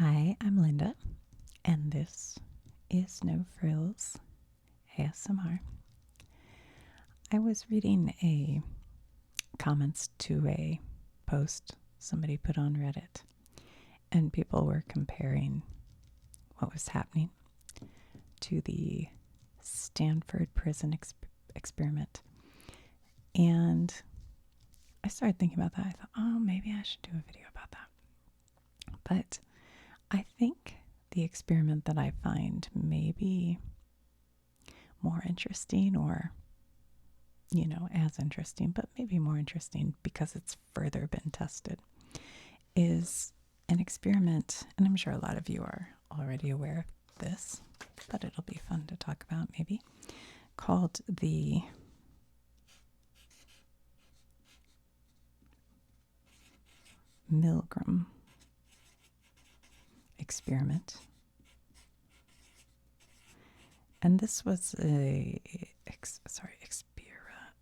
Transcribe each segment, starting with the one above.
Hi, I'm Linda, and this is No Frills ASMR. I was reading a comments to a post somebody put on Reddit, and people were comparing what was happening to the Stanford prison experiment. And I started thinking about that. I thought, oh, maybe I should do a video about that. But I think the experiment that I find maybe more interesting, or as interesting, but maybe more interesting because it's further been tested, is an experiment, and I'm sure a lot of you are already aware of this, but it'll be fun to talk about maybe, called the Milgram experiment. And this was I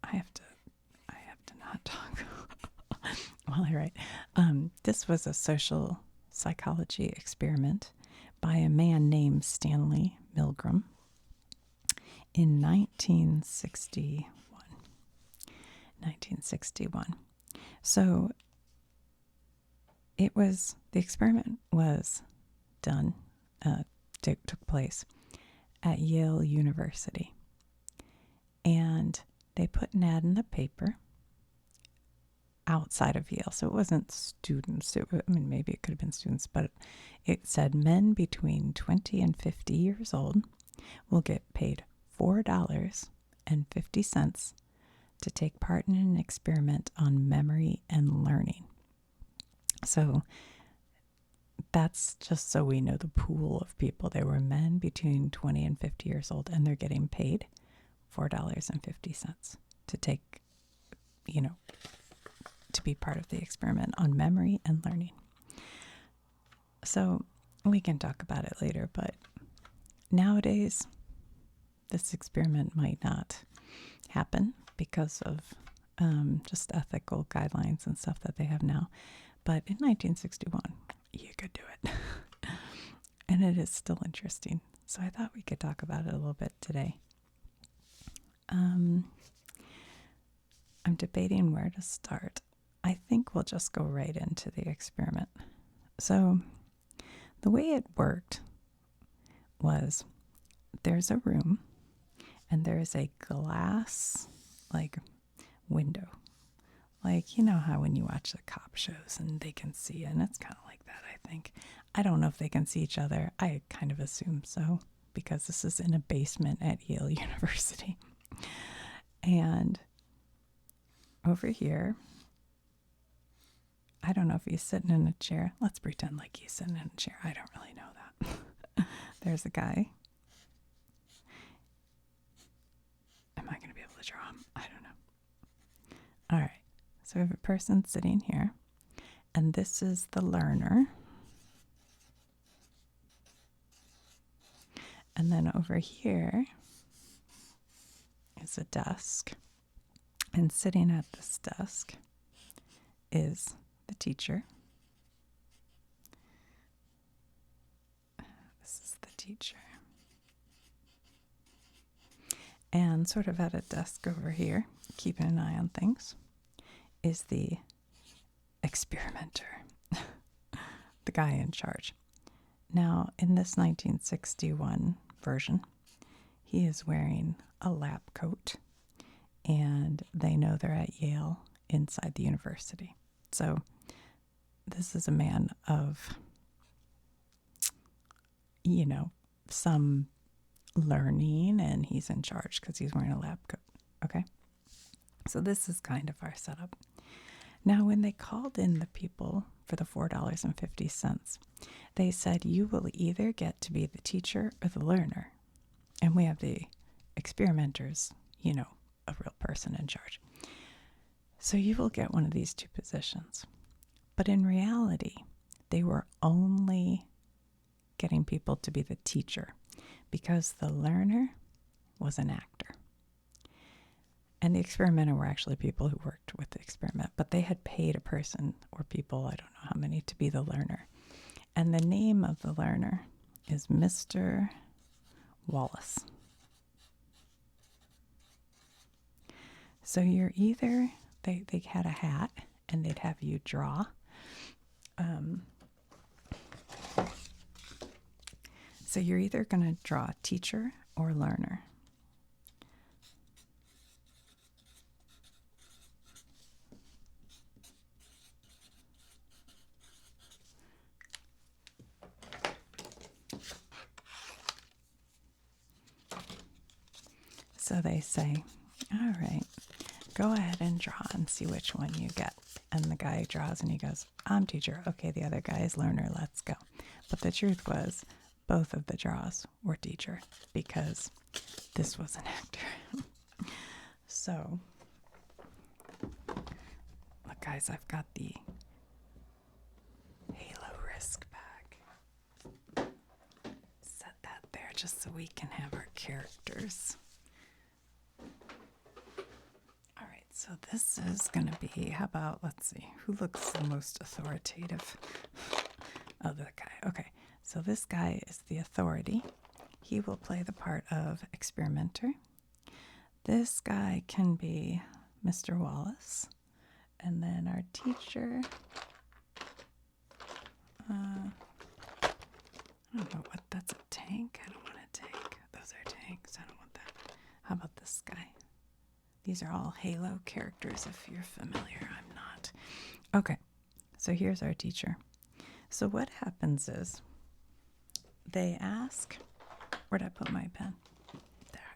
have to not talk while I write. This was a social psychology experiment by a man named Stanley Milgram in 1961. So the experiment was done, took place at Yale University. And they put an ad in the paper outside of Yale. So it wasn't students. Maybe it could have been students, but it said men between 20 and 50 years old will get paid $4.50 to take part in an experiment on memory and learning. So that's just so we know the pool of people. They were men between 20 and 50 years old, and they're getting paid $4.50 to take, to be part of the experiment on memory and learning. So we can talk about it later, but nowadays this experiment might not happen because of just ethical guidelines and stuff that they have now. But in 1961, you could do it. And it is still interesting. So I thought we could talk about it a little bit today. I'm debating where to start. I think we'll just go right into the experiment. So the way it worked was there's a room and there's a glass window. How when you watch the cop shows and they can see, and it's kind of like that, I think. I don't know if they can see each other. I kind of assume so, because this is in a basement at Yale University. And over here, I don't know if he's sitting in a chair. Let's pretend like he's sitting in a chair. I don't really know that. There's a guy. Am I going to be able to draw him? I don't know. All right. So we have a person sitting here, and this is the learner. And then over here is a desk, and sitting at this desk is the teacher. This is the teacher. And sort of at a desk over here, keeping an eye on things, is the experimenter, the guy in charge. Now, in this 1961 version, he is wearing a lab coat, and they know they're at Yale inside the university. So this is a man of, some learning, and he's in charge because he's wearing a lab coat. Okay? So this is kind of our setup. Now, when they called in the people for the $4.50, they said, you will either get to be the teacher or the learner. And we have the experimenters, a real person in charge. So you will get one of these two positions. But in reality, they were only getting people to be the teacher because the learner was an actor. And the experimenter were actually people who worked with the experiment, but they had paid a person or people, I don't know how many, to be the learner. And the name of the learner is Mr. Wallace. So you're either, they had a hat and they'd have you draw. So you're either going to draw teacher or learner. So they say, all right, go ahead and draw and see which one you get. And the guy draws and he goes, I'm teacher. Okay, the other guy is learner. Let's go. But the truth was, both of the draws were teacher because this was an actor. So, look, guys, I've got the Halo Risk bag. Set that there just so we can have our characters. All right, so this is going to be, how about, let's see, who looks the most authoritative? Oh, the guy. Okay, so this guy is the authority. He will play the part of experimenter. This guy can be Mr. Wallace. And then our teacher, I don't know what, that's a tank. I don't want a tank. Those are tanks. I don't want that. How about this guy? These are all Halo characters if you're familiar. I'm not. Okay, so here's our teacher. So what happens is they ask, where'd I put my pen? There.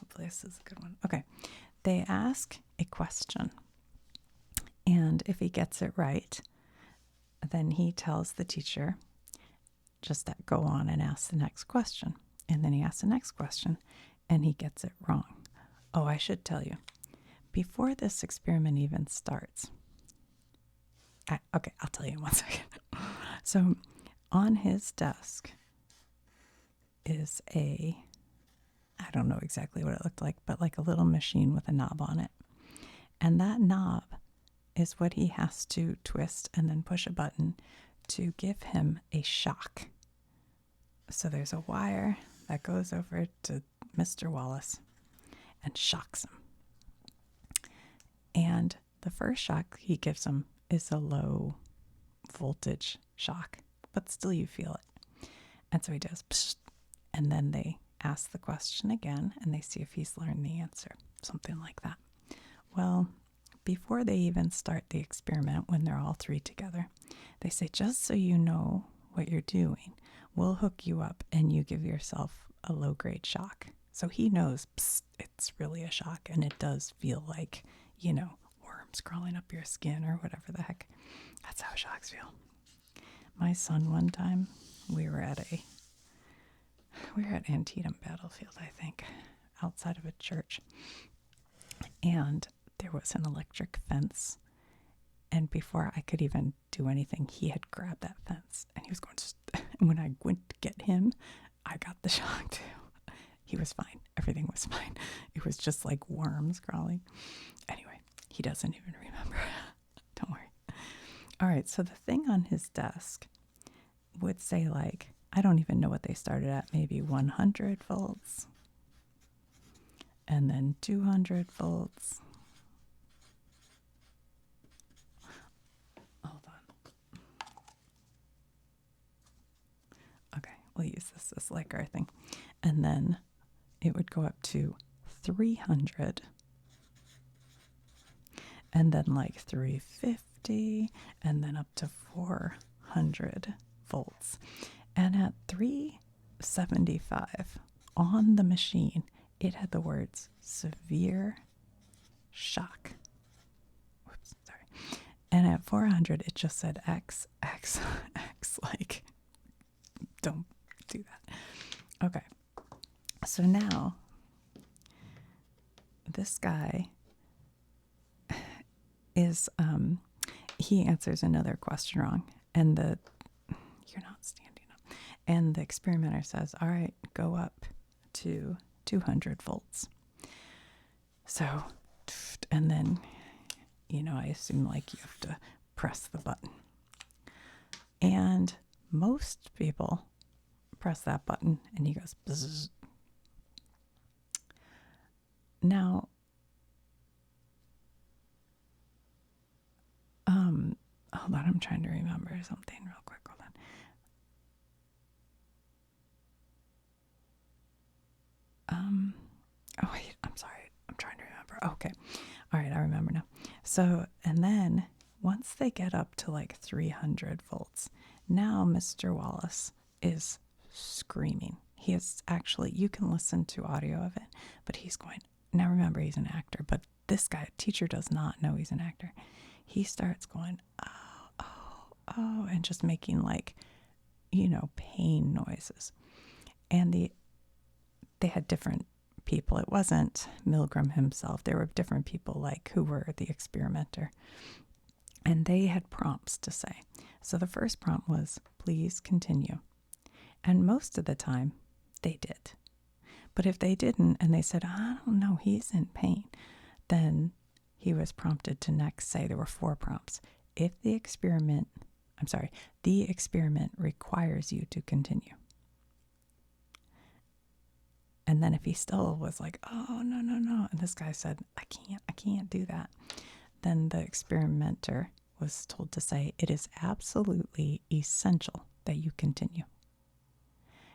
Hopefully this is a good one. Okay, they ask a question. And if he gets it right, then he tells the teacher, just that go on and ask the next question. And then he asks the next question and he gets it wrong. Oh, I should tell you, before this experiment even starts, okay, I'll tell you in 1 second. So on his desk is I don't know exactly what it looked like, but like a little machine with a knob on it. And that knob is what he has to twist and then push a button to give him a shock. So there's a wire that goes over to Mr. Wallace and shocks him. And the first shock he gives him is a low voltage shock, but still you feel it. And so he does, psh, and then they ask the question again and they see if he's learned the answer, something like that. Well, before they even start the experiment, when they're all three together, they say, just so you know what you're doing, we'll hook you up and you give yourself a low-grade shock. So he knows, psst, it's really a shock, and it does feel like, you know, worms crawling up your skin or whatever the heck. That's how shocks feel. My son, one time, we were at Antietam Battlefield, I think, outside of a church. And there was an electric fence. And before I could even do anything, he had grabbed that fence. And he was going to, and when I went to get him, I got the shock too. He was fine. Everything was fine. It was just like worms crawling. Anyway, he doesn't even remember. Don't worry. All right, so the thing on his desk would say, like, I don't even know what they started at, maybe 100 volts, and then 200 volts. Hold on. Okay, we'll use this as like our thing. And then it would go up to 300, and then like 350, and then up to 400 volts. And at 375 on the machine, it had the words severe shock. Whoops, sorry. And at 400, it just said X, X, X, like, don't do that. Okay. So now, this guy is, he answers another question wrong. And you're not standing up. And the experimenter says, all right, go up to 200 volts. So, and then, you know, I assume like you have to press the button. And Most people press that button and he goes bzzz. Now, hold on, I'm trying to remember something real quick. Hold on. Oh wait, I'm sorry. I'm trying to remember. Okay. All right, I remember now. So, and then once they get up to like 300 volts, now Mr. Wallace is screaming. He is actually, you can listen to audio of it, but he's going, now remember he's an actor, but this guy, teacher, does not know he's an actor. He starts going, oh, oh, oh, and just making like, pain noises. And they had different people. It wasn't Milgram himself. There were different people like who were the experimenter. And they had prompts to say. So the first prompt was, please continue. And most of the time, they did. But if they didn't, and they said, I don't know, he's in pain, then he was prompted to next say, there were 4 prompts. If the experiment requires you to continue. And then if he still was like, oh, no, and this guy said, I can't do that, then the experimenter was told to say, it is absolutely essential that you continue.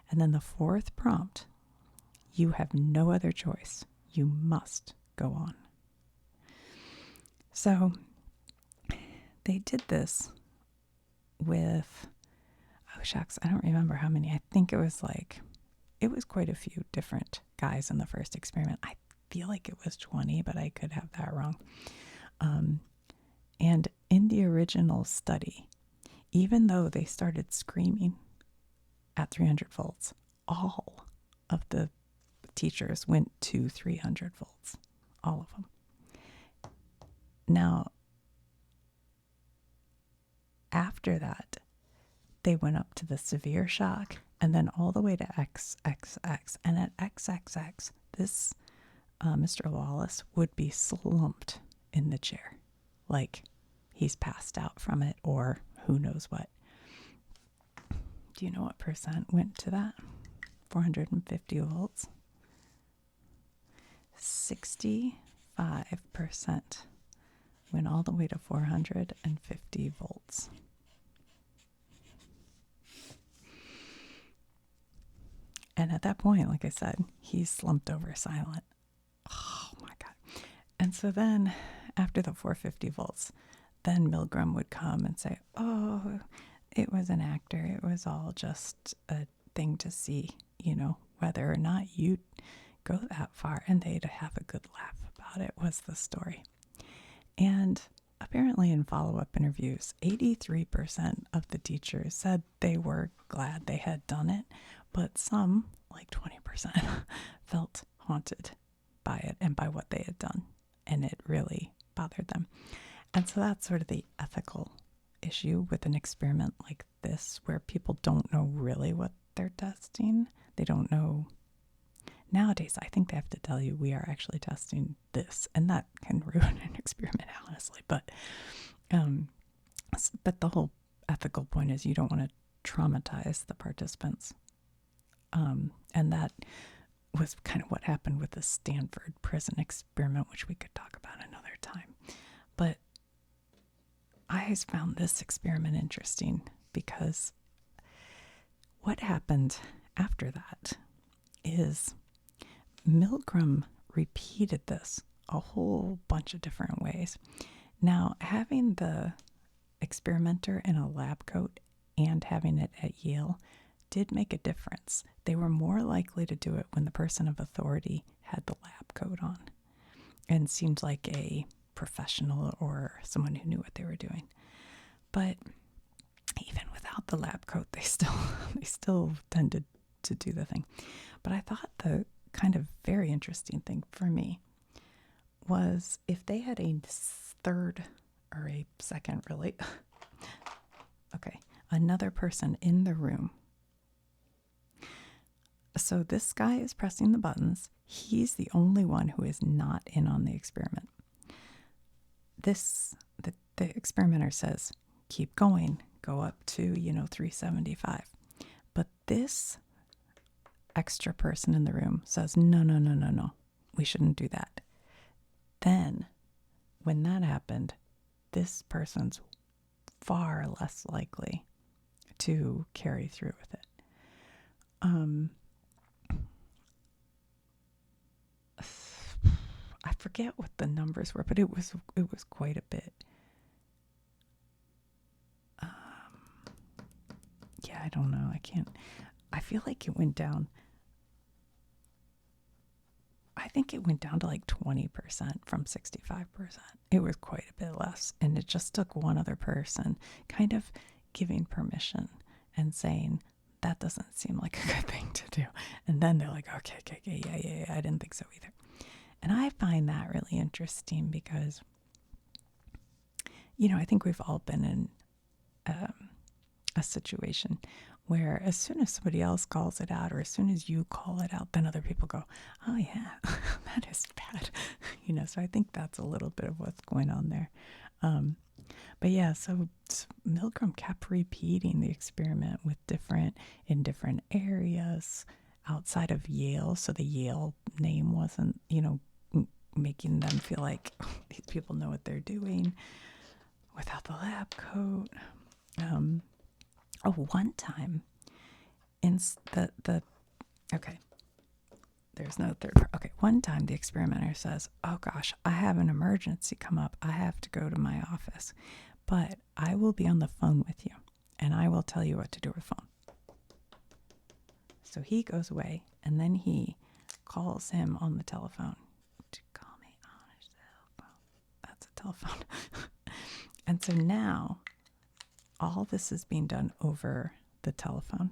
And then the 4th prompt, you have no other choice. You must go on. So they did this with, oh shucks, I don't remember how many. I think it was quite a few different guys in the first experiment. I feel like it was 20, but I could have that wrong. And in the original study, even though they started screaming at 300 volts, all of the teachers went to 300 volts. All of them. Now, after that, they went up to the severe shock and then all the way to XXX. And at XXX, this Mr. Wallace would be slumped in the chair. Like he's passed out from it or who knows what. Do you know what percent went to that? 450 volts. 65% went all the way to 450 volts. And at that point, like I said, he's slumped over silent. Oh my God. And so then after the 450 volts, then Milgram would come and say, oh, it was an actor. It was all just a thing to see, whether or not you'd go that far. And they'd have a good laugh about it, was the story. And apparently in follow-up interviews, 83% of the teachers said they were glad they had done it, but some, like 20%, felt haunted by it and by what they had done, and it really bothered them. And so that's sort of the ethical issue with an experiment like this, where people don't know really what they're testing. They don't know. Nowadays, I think they have to tell you, we are actually testing this, and that can ruin an experiment, honestly. But the whole ethical point is you don't want to traumatize the participants. And that was kind of what happened with the Stanford prison experiment, which we could talk about another time. But I found this experiment interesting because what happened after that is Milgram repeated this a whole bunch of different ways. Now, having the experimenter in a lab coat and having it at Yale did make a difference. They were more likely to do it when the person of authority had the lab coat on and seemed like a professional or someone who knew what they were doing. But even without the lab coat, they still tended to do the thing. But I thought the kind of very interesting thing for me was if they had a third or a second, really, another person in the room. So this guy is pressing the buttons. He's the only one who is not in on the experiment. The experimenter says, keep going, go up to, 375. But this extra person in the room says, no, no, no, no, no, we shouldn't do that. Then, when that happened, this person's far less likely to carry through with it. I forget what the numbers were, but it was quite a bit. I don't know. I feel like it went down. I think it went down to like 20% from 65%. It was quite a bit less. And it just took one other person kind of giving permission and saying, that doesn't seem like a good thing to do. And then they're like, okay, yeah, I didn't think so either. And I find that really interesting because, I think we've all been in a situation where as soon as somebody else calls it out, or as soon as you call it out, then other people go, oh yeah, that is bad. So I think that's a little bit of what's going on there. But yeah, so Milgram kept repeating the experiment in different areas outside of Yale. So the Yale name wasn't, making them feel like these people know what they're doing without the lab coat. One time in there's no third part. Okay, one time the experimenter says, oh gosh, I have an emergency come up. I have to go to my office, but I will be on the phone with you and I will tell you what to do with the phone. So he goes away and then he calls him on the telephone. To call me on his cell phone. That's a telephone. And so now all this is being done over the telephone.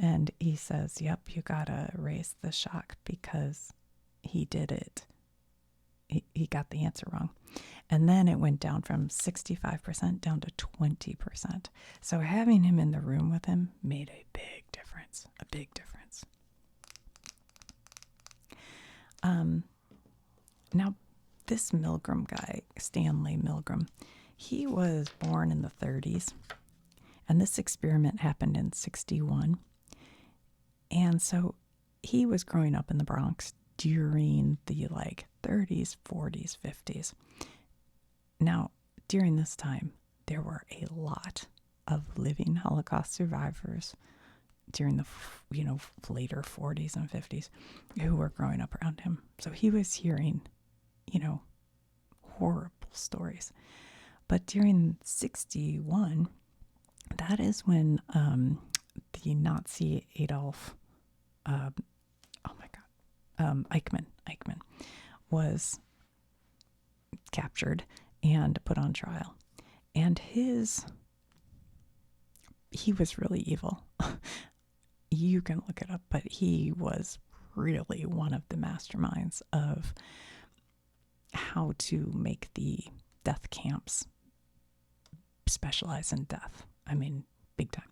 And he says, yep, you gotta raise the shock because he did it. He got the answer wrong. And then it went down from 65% down to 20%. So having him in the room with him made a big difference. Now, this Milgram guy, Stanley Milgram, he was born in the 30s. And this experiment happened in 61. And so he was growing up in the Bronx during the 30s, 40s, 50s. Now, during this time, there were a lot of living Holocaust survivors during the later 40s and 50s who were growing up around him. So he was hearing, horrible stories. But during 61, that is when the Nazi Adolf, Eichmann was captured and put on trial. And he was really evil. You can look it up, but he was really one of the masterminds of how to make the death camps specialize in death. I mean, big time.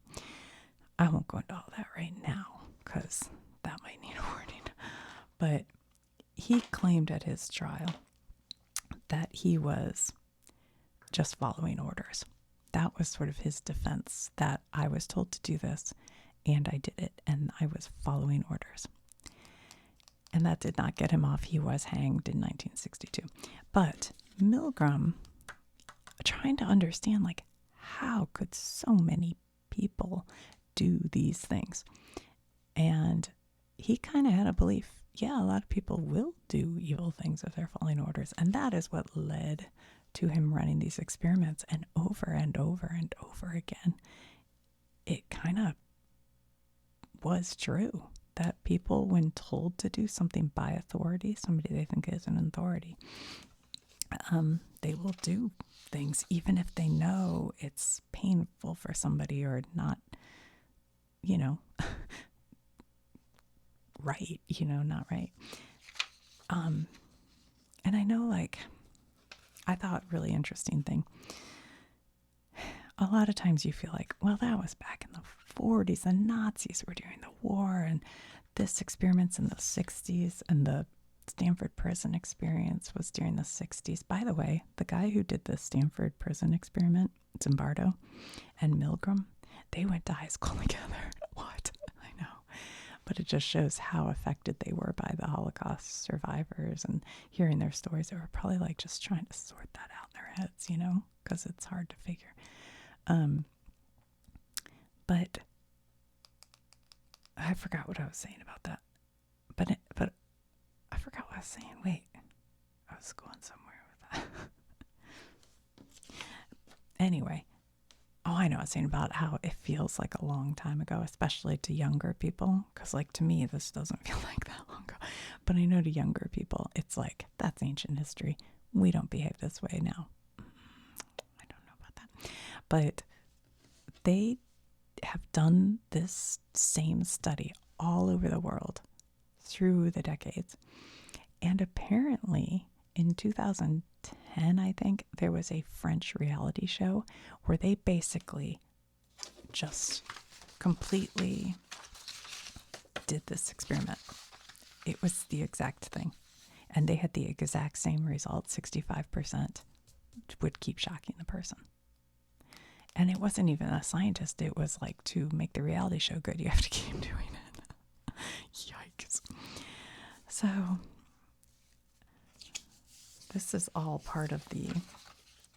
I won't go into all that right now because that might need a warning. But he claimed at his trial that he was just following orders. That was sort of his defense, that I was told to do this and I did it and I was following orders. And that did not get him off. He was hanged in 1962. But Milgram, trying to understand, how could so many people do these things? And he kind of had a belief, a lot of people will do evil things if they're following orders. And that is what led to him running these experiments. And over and over and over again, it kind of was true that people, when told to do something by authority, somebody they think is an authority, they will do things even if they know it's painful for somebody or not, right, not right. And I know, I thought really interesting thing. A lot of times you feel like, well, that was back in the 40s. The Nazis were during the war, and this experiment's in the 60s and the Stanford prison experience was during the 60s. By the way, the guy who did the Stanford prison experiment, Zimbardo and Milgram, they went to high school together. What? I know. But it just shows how affected they were by the Holocaust survivors, and hearing their stories, they were probably like just trying to sort that out in their heads, because it's hard to figure. But I forgot what I was saying about that. But I forgot what I was saying. Wait, I was going somewhere with that. Anyway, I know I was saying about how it feels like a long time ago, especially to younger people. Because, like, to me, this doesn't feel like that long ago. But I know to younger people, it's like, that's ancient history. We don't behave this way now. I don't know about that. But they have done this same study all over the world through the decades. And apparently in 2010, I think, there was a French reality show where they basically just completely did this experiment. It was the exact thing. And they had the exact same result. 65% would keep shocking the person. And it wasn't even a scientist. It was like, to make the reality show good, you have to keep doing it. Yikes. So this is all part of the,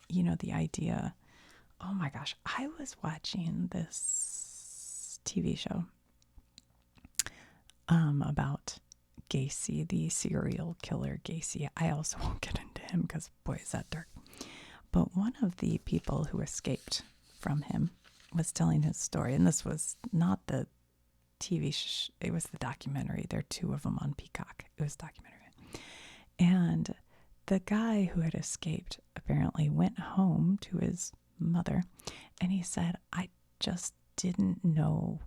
the idea. Oh my gosh. I was watching this TV show about Gacy, the serial killer Gacy. I also won't get into him because, boy, is that dark. But one of the people who escaped from him was telling his story. And this was not the TV it was the documentary. There are two of them on Peacock. It was a documentary. And the guy who had escaped apparently went home to his mother, and he said, I just didn't know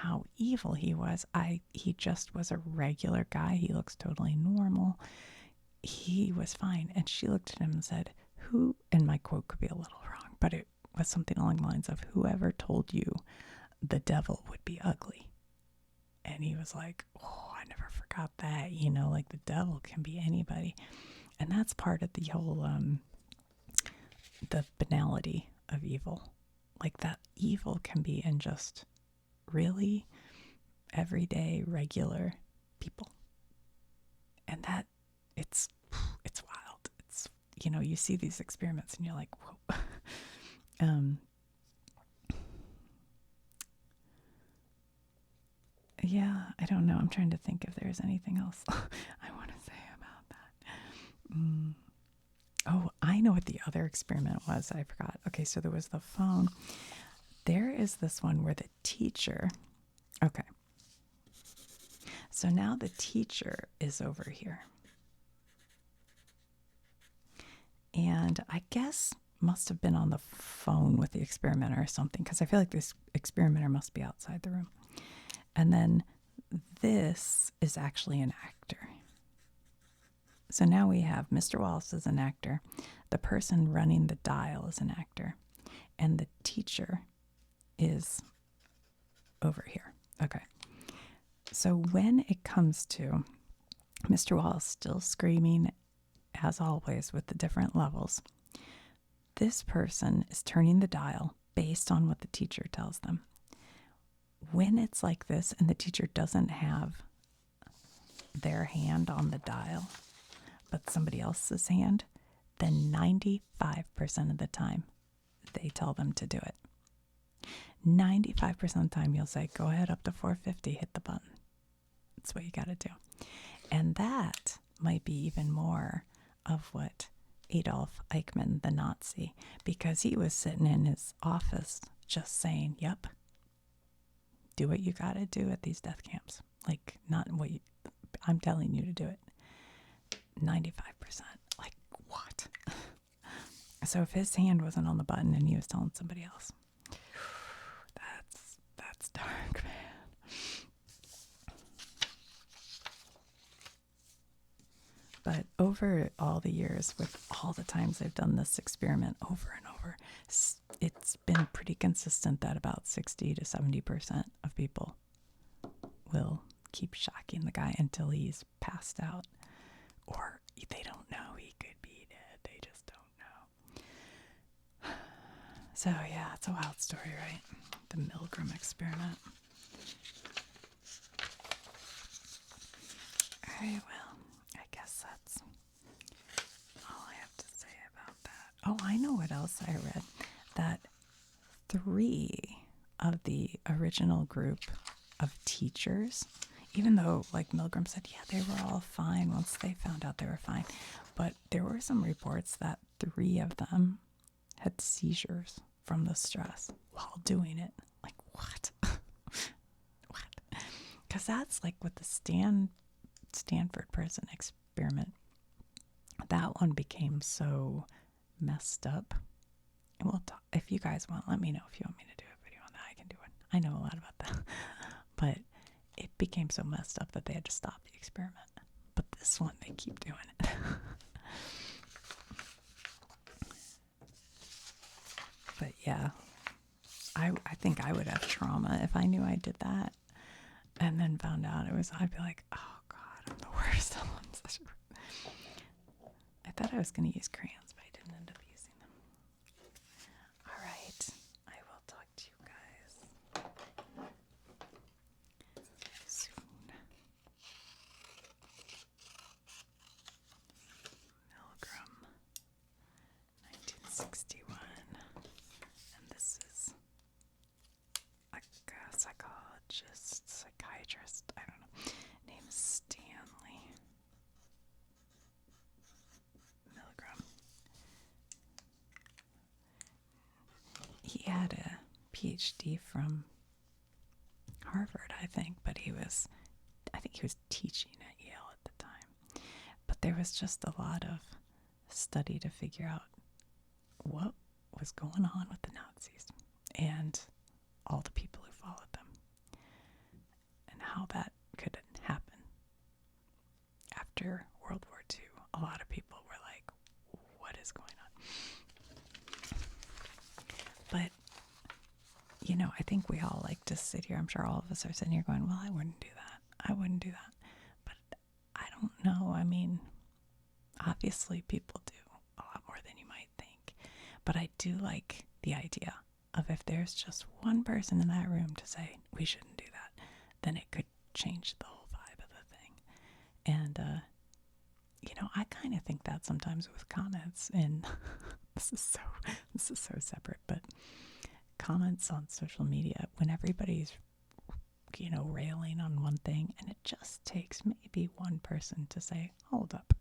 how evil he was. He just was a regular guy. He looks totally normal. He was fine. And she looked at him and said, who, and my quote could be a little wrong, but it was something along the lines of, whoever told you the devil would be ugly? And he was like, I never forgot that, like the devil can be anybody. And that's part of the whole, the banality of evil. Like, that evil can be in just really everyday, regular people. And that, it's wild. It's, you see these experiments and you're like, whoa. Yeah, I don't know. I'm trying to think if there's anything else I want to say about that. Oh, I know what the other experiment was. I forgot. Okay, so there was the phone. There is this one where the teacher... Okay. So now the teacher is over here. And I guess must have been on the phone with the experimenter or something, because I feel like this experimenter must be outside the room. And then this is actually an actor. So now we have Mr. Wallace as an actor, the person running the dial is an actor, and the teacher is over here. Okay. So when it comes to Mr. Wallace still screaming, as always, with the different levels, this person is turning the dial based on what the teacher tells them. When it's like this and the teacher doesn't have their hand on the dial, but somebody else's hand, then 95% of the time they tell them to do it. 95% of the time you'll say, go ahead up to 450, hit the button. That's what you got to do. And that might be even more of what Adolf Eichmann, the Nazi, because he was sitting in his office just saying, yep, do what you got to do at these death camps. Like, not what I'm telling you to do it. 95%. Like, what? So if his hand wasn't on the button and he was telling somebody else, that's dark, man. But over all the years, with all the times I've done this experiment over and over, it's been pretty consistent that about 60 to 70% of people will keep shocking the guy until he's passed out. Or they don't know he could be dead. They just don't know. So, yeah, it's a wild story, right? The Milgram experiment. Alright, well, I guess that's all I have to say about that. Oh, I know what else I read. That 3 of the original group of teachers, even though, like Milgram said, yeah, they were all fine once they found out they were fine, but there were some reports that 3 of them had seizures from the stress while doing it. Like, what? What? Because that's like with the Stanford prison experiment. That one became so messed up. And we'll talk, if you guys want, let me know if you want me to do a video on that. I can do it. I know a lot about that. But it became so messed up that they had to stop the experiment. But this one, they keep doing it. But yeah, I think I would have trauma if I knew I did that and then found out it was, I'd be like, oh God, I'm the worst. I thought I was going to use crayons, but I didn't end up using them. All right, I will talk to you guys soon. Milgram, 1961. And this is a psychologist, psychiatrist, I don't know, named Stanley Milgram. He had a PhD from Harvard, I think, but I think he was teaching at Yale at the time. But there was just a lot of study to figure out what was going on with the Nazis and all the people who followed them and how that could happen. After World War II, a lot of people were like, what is going on? But, you know, I think we all like to sit here. I'm sure all of us are sitting here going, well, I wouldn't do that. I wouldn't do that. But I don't know. I mean, obviously people do a lot more than you might think. But I do like the idea of if there's just one person in that room to say, we shouldn't do that, then it could change the whole vibe of the thing. And, you know, I kind of think that sometimes with comments in, this is so separate, but comments on social media when everybody's, you know, railing on one thing, and it just takes maybe one person to say, hold up,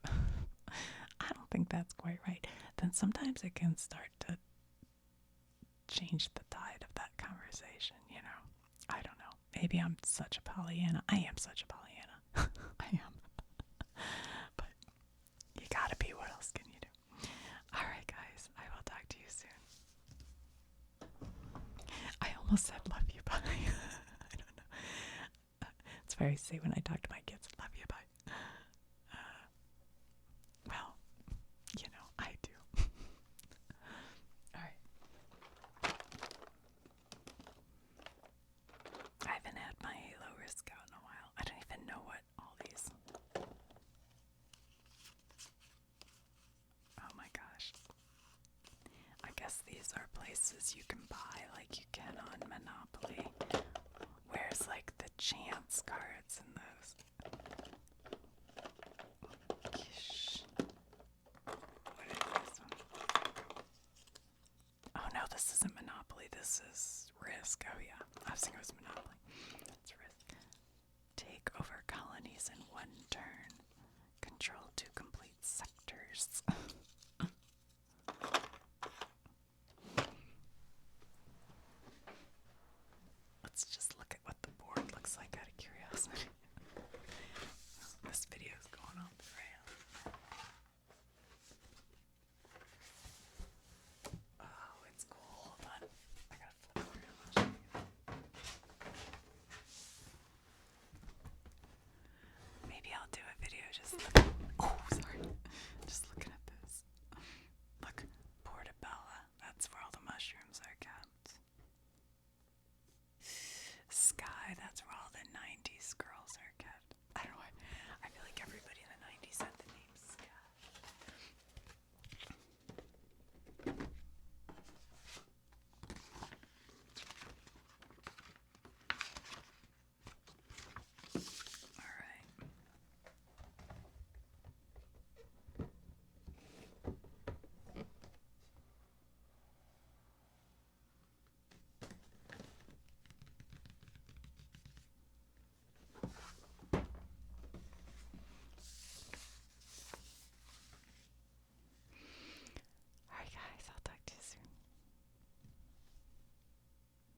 I don't think that's quite right, then sometimes it can start to change the tide of that conversation, you know. I don't know. Maybe I'm such a Pollyanna. I am such a Pollyanna. I am. But you gotta be. What else can you do? All right, guys. I will talk to you soon. I almost said love you, bye. I don't know. It's very say when I talk to my kids, love you, bye. Well, you know, I do. All right. I haven't had my Halo Risk out in a while. I don't even know what all these. Oh my gosh. I guess these are places you can buy like you can on Monopoly. Where's like the chance cards and those? Yeesh. What is this one? Oh no, this isn't Monopoly. This is Risk. Oh yeah. I was thinking it was Monopoly. It's Risk. Take over colonies in one turn. Control 2 complete sectors.